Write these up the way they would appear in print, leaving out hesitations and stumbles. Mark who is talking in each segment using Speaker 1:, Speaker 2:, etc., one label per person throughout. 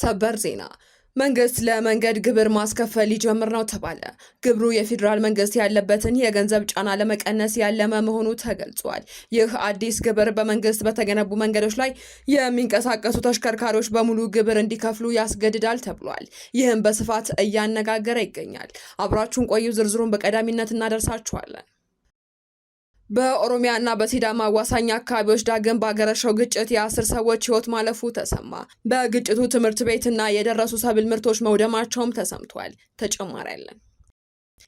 Speaker 1: ሰበር ዜና መንግስት ለመንገድ ግብር ማስከፈል ሊጀምር ነው ተባለ። ግብሩ የፌዴራል መንግስት ያለበትን የገንዘብ ጫና ለመቀነስ ያለመ መሆኑ ተገልጿል። ይህ አዲስ ግብር በመንግስት በተገነቡ መንገዶች ላይ የሚንቀሳቀሱ ተሽከርካሪዎች በሙሉ ግብር እንዲከፍሉ ያስገድዳል ተብሏል። ይህም በስፋት እያነጋገረ ይገኛል። አብራችሁን ቆዩ፣ ዝርዝሩን በቀዳሚነት እናደርሳችኋለን። በኦሮሚያ እና በሲዳማ አዋሳኝ አካባቢዎች ዳግም ባገረሸው ግጭት የ10 ሰዎች ህይወት ማለፉ ተሰማ። በግጭቱ ትምህርት ቤትና የደረሱ ሰብል ምርቶች መውደማቸውም ተሰምቷል። ተጨማሪ ያለን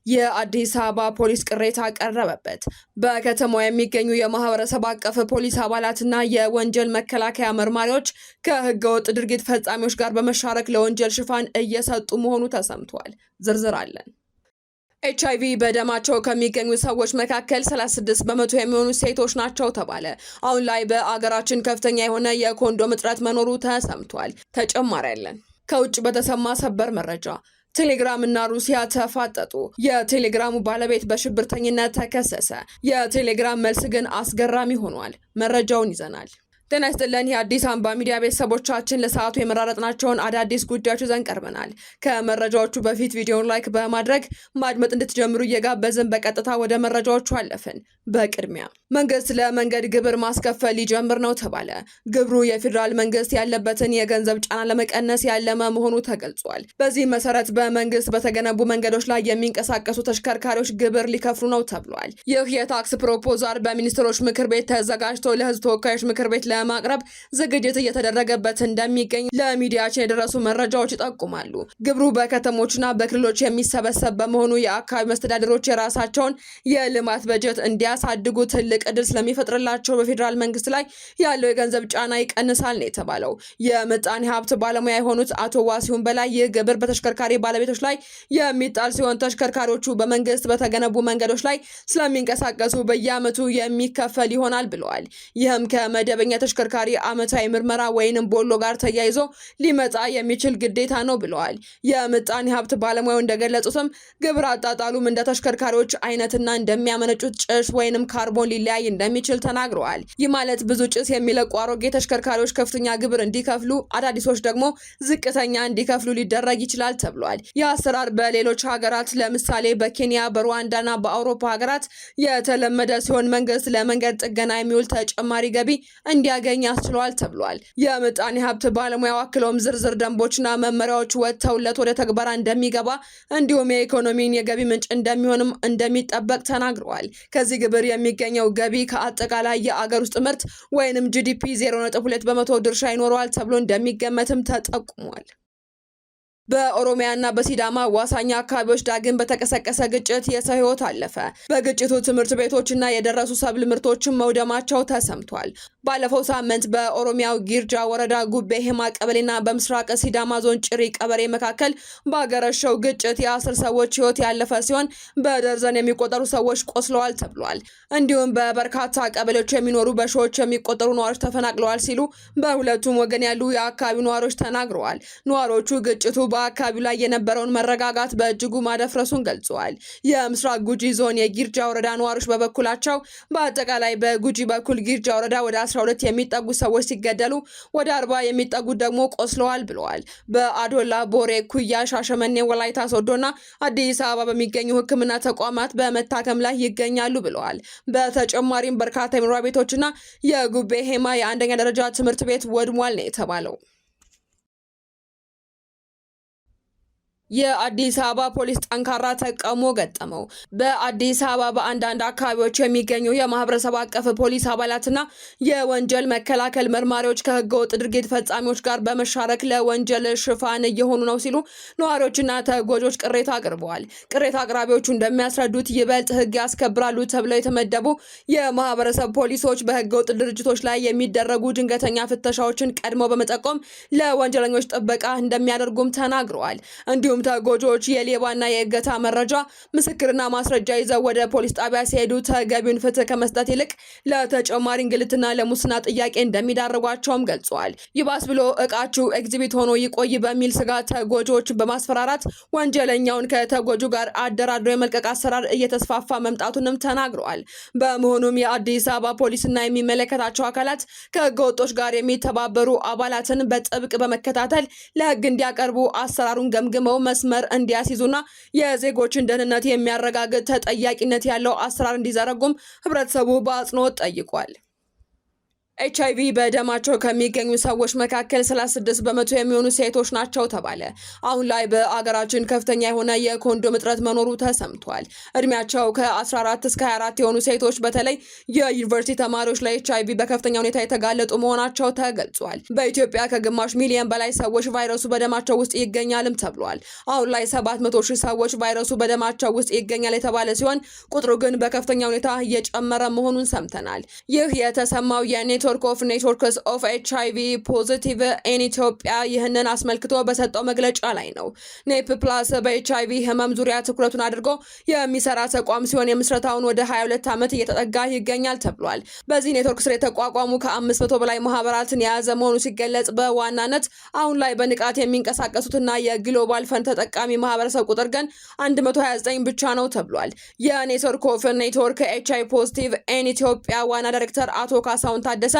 Speaker 1: የአዲስ አበባ ፖሊስ ቅሬታ ቀረበበት። በከተማው የሚገኙ የማህበረሰብ አቀፍ ፖሊስ አባላትና የወንጀል መከላከያ መርማሪዎች ከህገወጥ ድርጊት ፈጻሚዎች ጋር በመሻረክ ለወንጀል ሽፋን እየሰጡ መሆኑ ተሰምቷል። ዝርዝር አለን። HIV በደማቸው ከሚገኙ ሰዎች መካከል 36 በመቶ የሚሆኑ ሴቶች ናቸው ተባለ። አሁን ላይ በአገራችን ከፍተኛ የሆነ የኮንዶም እጥረት መኖሩ ተሰምቷል። ተጨማሪ ያለን ከውጭ በተሰማ ሰበር መረጃ ቴሌግራም እና ሩሲያ ተፋጠጡ። የቴሌግራሙ ባለቤት በሽብርተኝነት ተከሰሰ። የቴሌግራም መልስ ግን አስገራሚ ሆኗል። መረጃውን ይዘናል። ጤና ይስጥልን የአዲስ አምባ ሚዲያ ቤተሰቦቻችን፣ ለሰዓቱ የመራረጥናቸውን አዳዲስ ጉዳዮች ይዘን ቀርበናል። ከመረጃዎቹ በፊት ቪዲዮውን ላይክ በማድረግ ማድመጥ እንድትጀምሩ እየጋበዝን በቀጥታ ወደ መረጃዎቹ አለፍን። በቅድሚያ መንግስት ለመንገድ ግብር ማስከፈል ሊጀምር ነው ተባለ። ግብሩ የፌዴራል መንግስት ያለበትን የገንዘብ ጫና ለመቀነስ ያለመ መሆኑ ተገልጿል። በዚህ መሰረት በመንግስት በተገነቡ መንገዶች ላይ የሚንቀሳቀሱ ተሽከርካሪዎች ግብር ሊከፍሉ ነው ተብሏል። ይህ የታክስ ፕሮፖዛል በሚኒስትሮች ምክር ቤት ተዘጋጅቶ ለህዝብ ተወካዮች ምክር ቤት ለማቅረብ ዝግጅት እየተደረገበት እንደሚገኝ ለሚዲያችን የደረሱ መረጃዎች ይጠቁማሉ። ግብሩ በከተሞችና በክልሎች የሚሰበሰብ በመሆኑ የአካባቢ መስተዳድሮች የራሳቸውን የልማት በጀት እንዲያሳድጉ ትልቅ እድል ስለሚፈጥርላቸው በፌዴራል መንግስት ላይ ያለው የገንዘብ ጫና ይቀንሳል ነው የተባለው። የምጣኔ ሀብት ባለሙያ የሆኑት አቶ ዋሲሁን በላይ ይህ ግብር በተሽከርካሪ ባለቤቶች ላይ የሚጣል ሲሆን ተሽከርካሪዎቹ በመንግስት በተገነቡ መንገዶች ላይ ስለሚንቀሳቀሱ በየዓመቱ የሚከፈል ይሆናል ብለዋል። ይህም ከመደበኛ ተሽከርካሪ አመታዊ ምርመራ ወይንም ቦሎ ጋር ተያይዞ ሊመጣ የሚችል ግዴታ ነው ብለዋል። የምጣኔ ሀብት ባለሙያው እንደገለጹትም ግብር አጣጣሉም እንደ ተሽከርካሪዎች አይነትና እንደሚያመነጩት ጭስ ወይንም ካርቦን ሊለያይ እንደሚችል ተናግረዋል። ይህ ማለት ብዙ ጭስ የሚለቁ አሮጌ ተሽከርካሪዎች ከፍተኛ ግብር እንዲከፍሉ፣ አዳዲሶች ደግሞ ዝቅተኛ እንዲከፍሉ ሊደረግ ይችላል ተብሏል። ይህ አሰራር በሌሎች ሀገራት ለምሳሌ በኬንያ፣ በሩዋንዳና በአውሮፓ ሀገራት የተለመደ ሲሆን መንግስት ለመንገድ ጥገና የሚውል ተጨማሪ ገቢ እንዲያገኝ ያስችለዋል ተብሏል። የምጣኔ ሀብት ባለሙያው አክለውም ዝርዝር ደንቦችና መመሪያዎች ወጥተውለት ወደ ተግባራ እንደሚገባ እንዲሁም የኢኮኖሚን የገቢ ምንጭ እንደሚሆንም እንደሚጠበቅ ተናግረዋል። ከዚህ ግብር የሚገኘው ገቢ ከአጠቃላይ የአገር ውስጥ ምርት ወይንም GDP 0.2 በመቶ ድርሻ ይኖረዋል ተብሎ እንደሚገመትም ተጠቁሟል። በኦሮሚያ እና በሲዳማ አዋሳኝ አካባቢዎች ዳግም በተቀሰቀሰ ግጭት የሰው ህይወት አለፈ። በግጭቱ ትምህርት ቤቶችና የደረሱ ሰብል ምርቶችን መውደማቸው ተሰምቷል። ባለፈው ሳምንት በኦሮሚያው ጊርጃ ወረዳ ጉቤ ሄማ ቀበሌና በምስራቅ ሲዳማ ዞን ጭሪ ቀበሌ መካከል ባገረሸው ግጭት የ10 ሰዎች ህይወት ያለፈ ሲሆን በደርዘን የሚቆጠሩ ሰዎች ቆስለዋል ተብሏል። እንዲሁም በበርካታ ቀበሌዎች የሚኖሩ በሺዎች የሚቆጠሩ ነዋሪዎች ተፈናቅለዋል ሲሉ በሁለቱም ወገን ያሉ የአካባቢው ነዋሪዎች ተናግረዋል። ነዋሪዎቹ ግጭቱ በአካባቢው ላይ የነበረውን መረጋጋት በእጅጉ ማደፍረሱን ገልጸዋል። የምስራቅ ጉጂ ዞን የጊርጃ ወረዳ ነዋሪዎች በበኩላቸው በአጠቃላይ በጉጂ በኩል ጊርጃ ወረዳ ወደ 12 የሚጠጉ ሰዎች ሲገደሉ ወደ 40 የሚጠጉ ደግሞ ቆስለዋል ብለዋል። በአዶላ፣ ቦሬ፣ ኩያ፣ ሻሸመኔ፣ ወላይታ ሶዶና አዲስ አበባ በሚገኙ ሕክምና ተቋማት በመታከም ላይ ይገኛሉ ብለዋል። በተጨማሪም በርካታ የመኖሪያ ቤቶችና የጉቤ ሄማ የአንደኛ ደረጃ ትምህርት ቤት ወድሟል ነው የተባለው። የአዲስ አበባ ፖሊስ ጠንካራ ተቃውሞ ገጠመው። በአዲስ አበባ በአንዳንድ አካባቢዎች የሚገኙ የማህበረሰብ አቀፍ ፖሊስ አባላትና የወንጀል መከላከል መርማሪዎች ከህገወጥ ድርጊት ፈጻሚዎች ጋር በመሻረክ ለወንጀል ሽፋን እየሆኑ ነው ሲሉ ነዋሪዎችና ተጎጆች ቅሬታ አቅርበዋል። ቅሬታ አቅራቢዎቹ እንደሚያስረዱት ይበልጥ ህግ ያስከብራሉ ተብለው የተመደቡ የማህበረሰብ ፖሊሶች በህገወጥ ድርጅቶች ላይ የሚደረጉ ድንገተኛ ፍተሻዎችን ቀድመው በመጠቆም ለወንጀለኞች ጥበቃ እንደሚያደርጉም ተናግረዋል። እንዲሁም ሁሉም ተጎጂዎች የሌባና የእገታ መረጃ፣ ምስክርና ማስረጃ ይዘው ወደ ፖሊስ ጣቢያ ሲሄዱ ተገቢውን ፍትህ ከመስጠት ይልቅ ለተጨማሪ እንግልትና ለሙስና ጥያቄ እንደሚዳርጓቸውም ገልጸዋል። ይባስ ብሎ እቃችሁ ኤግዚቢት ሆኖ ይቆይ በሚል ስጋት ተጎጂዎችን በማስፈራራት ወንጀለኛውን ከተጎጁ ጋር አደራድሮ የመልቀቅ አሰራር እየተስፋፋ መምጣቱንም ተናግረዋል። በመሆኑም የአዲስ አበባ ፖሊስና የሚመለከታቸው አካላት ከህገወጦች ጋር የሚተባበሩ አባላትን በጥብቅ በመከታተል ለህግ እንዲያቀርቡ አሰራሩን ገምግመው መስመር እንዲያስይዙና የዜጎችን ደህንነት የሚያረጋግጥ ተጠያቂነት ያለው አሰራር እንዲዘረጉም ህብረተሰቡ በአጽንኦት ጠይቋል። HIV በደማቸው ከሚገኙ ሰዎች መካከል 36 በመቶ የሚሆኑ ሴቶች ናቸው ተባለ። አሁን ላይ በአገራችን ከፍተኛ የሆነ የኮንዶም እጥረት መኖሩ ተሰምቷል። እድሜያቸው ከ14 እስከ 24 የሆኑ ሴቶች በተለይ የዩኒቨርሲቲ ተማሪዎች ለHIV በከፍተኛ ሁኔታ የተጋለጡ መሆናቸው ተገልጿል። በኢትዮጵያ ከግማሽ ሚሊዮን በላይ ሰዎች ቫይረሱ በደማቸው ውስጥ ይገኛልም ተብሏል። አሁን ላይ 700,000 ሰዎች ቫይረሱ በደማቸው ውስጥ ይገኛል የተባለ ሲሆን ቁጥሩ ግን በከፍተኛ ሁኔታ እየጨመረ መሆኑን ሰምተናል። ይህ የተሰማው ኔትወርክ ኦፍ ኔትወርክስ ኦፍ HIV ፖዚቲቭ ኢን ኢትዮጵያ ይህንን አስመልክቶ በሰጠው መግለጫ ላይ ነው። ኔፕ ፕላስ በHIV ህመም ዙሪያ ትኩረቱን አድርጎ የሚሰራ ተቋም ሲሆን የምስረታውን ወደ 22 ዓመት እየተጠጋ ይገኛል ተብሏል። በዚህ ኔትወርክ ስር የተቋቋሙ ከ500 በላይ ማህበራትን የያዘ መሆኑ ሲገለጽ በዋናነት አሁን ላይ በንቃት የሚንቀሳቀሱትና የግሎባል ፈንድ ተጠቃሚ ማህበረሰብ ቁጥር ግን 129 ብቻ ነው ተብሏል። የኔትወርክ ኦፍ ኔትወርክ HIV ፖዚቲቭ ኢን ኢትዮጵያ ዋና ዳይሬክተር አቶ ካሳሁን ታደሰ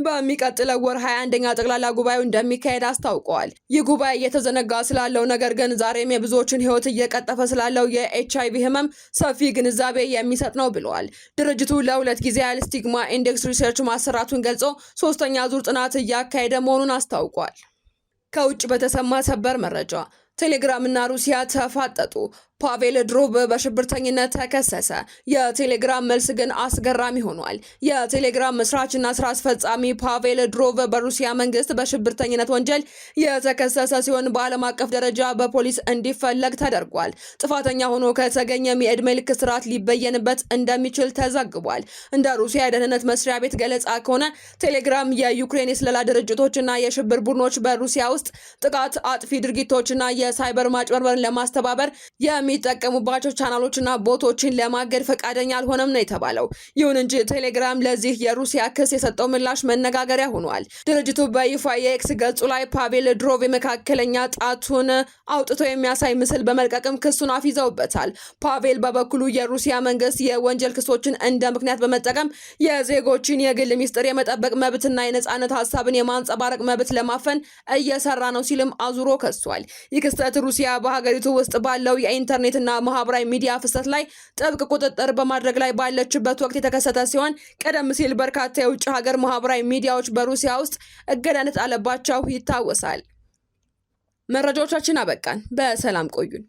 Speaker 1: በሚቀጥለው ወር 21ኛ ጠቅላላ ጉባኤው እንደሚካሄድ አስታውቀዋል። ይህ ጉባኤ እየተዘነጋ ስላለው ነገር ግን ዛሬም የብዙዎችን ህይወት እየቀጠፈ ስላለው የHIV ህመም ሰፊ ግንዛቤ የሚሰጥ ነው ብለዋል። ድርጅቱ ለ2 ጊዜ ያህል ስቲግማ ኢንዴክስ ሪሰርች ማሰራቱን ገልጾ 3ኛ ዙር ጥናት እያካሄደ መሆኑን አስታውቋል። ከውጭ በተሰማ ሰበር መረጃ ቴሌግራም እና ሩሲያ ተፋጠጡ። ፓቬል ድሮቭ በሽብርተኝነት ተከሰሰ። የቴሌግራም መልስ ግን አስገራሚ ሆኗል። የቴሌግራም መስራችና ስራ አስፈጻሚ ፓቬል ድሮቭ በሩሲያ መንግስት በሽብርተኝነት ወንጀል የተከሰሰ ሲሆን በዓለም አቀፍ ደረጃ በፖሊስ እንዲፈለግ ተደርጓል። ጥፋተኛ ሆኖ ከተገኘም የዕድሜ ልክ እስራት ሊበየንበት እንደሚችል ተዘግቧል። እንደ ሩሲያ የደህንነት መስሪያ ቤት ገለጻ ከሆነ ቴሌግራም የዩክሬን የስለላ ድርጅቶችና የሽብር ቡድኖች በሩሲያ ውስጥ ጥቃት፣ አጥፊ ድርጊቶችና የሳይበር ማጭበርበርን ለማስተባበር የሚጠቀሙባቸው ቻናሎችና ቦቶችን ለማገድ ፈቃደኛ አልሆነም ነው የተባለው። ይሁን እንጂ ቴሌግራም ለዚህ የሩሲያ ክስ የሰጠው ምላሽ መነጋገሪያ ሆኗል። ድርጅቱ በይፋ የኤክስ ገጹ ላይ ፓቬል ድሮቭ የመካከለኛ ጣቱን አውጥቶ የሚያሳይ ምስል በመልቀቅም ክሱን አፍይዘውበታል። ፓቬል በበኩሉ የሩሲያ መንግስት የወንጀል ክሶችን እንደ ምክንያት በመጠቀም የዜጎችን የግል ሚስጥር የመጠበቅ መብትና የነጻነት ሀሳብን የማንጸባረቅ መብት ለማፈን እየሰራ ነው ሲልም አዙሮ ከሷል። ይህ ክስተት ሩሲያ በሀገሪቱ ውስጥ ባለው ኢንተርኔትና ማህበራዊ ሚዲያ ፍሰት ላይ ጥብቅ ቁጥጥር በማድረግ ላይ ባለችበት ወቅት የተከሰተ ሲሆን ቀደም ሲል በርካታ የውጭ ሀገር ማህበራዊ ሚዲያዎች በሩሲያ ውስጥ እገዳ እንደተጣለባቸው ይታወሳል። መረጃዎቻችን አበቃን። በሰላም ቆዩን።